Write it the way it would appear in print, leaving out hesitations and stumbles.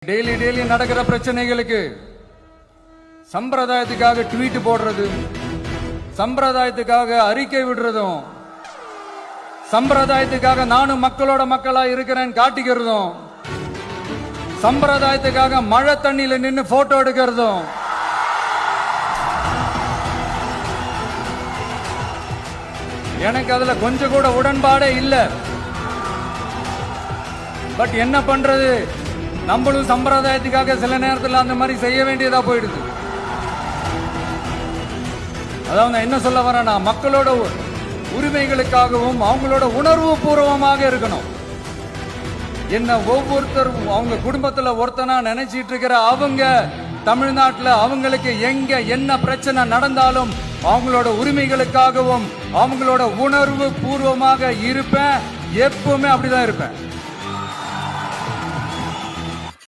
Daily நடக்கிற பிரச்சனைகளுக்கு சம்பிரதாயத்துக்காக tweet போடுறது, சம்பிரதாயத்துக்காக அறிக்கை விடுறதும், சம்பிரதாயத்துக்காக நானும் மக்களோட மக்களா இருக்கிறேன் காட்டிக்கிறதும், சம்பிரதாயத்துக்காக மழை தண்ணியில நின்று போட்டோ எடுக்கிறதும், எனக்கு அதுல கொஞ்சம் கூட உடன்பாடே இல்ல. பட் என்ன பண்றது, நம்மளும் சம்பிரதாயத்துக்காக சில நேரத்தில் அந்த மாதிரி செய்ய வேண்டியதா போயிடுது. அதாவது என்ன சொல்ல வரேன்னா, மக்களோட உரிமைகளுக்காகவும் அவங்களோட உணர்வு பூர்வமாக இருக்கணும். என்ன ஒவ்வொருத்தரும் அவங்க குடும்பத்துல ஒருத்தனா நினைச்சிட்டு இருக்கிற அவங்க தமிழ்நாட்டில் அவங்களுக்கு எங்க என்ன பிரச்சனை நடந்தாலும் அவங்களோட உரிமைகளுக்காகவும் அவங்களோட உணர்வு பூர்வமாக இருப்பேன். எப்பவுமே அப்படிதான் இருப்பேன்.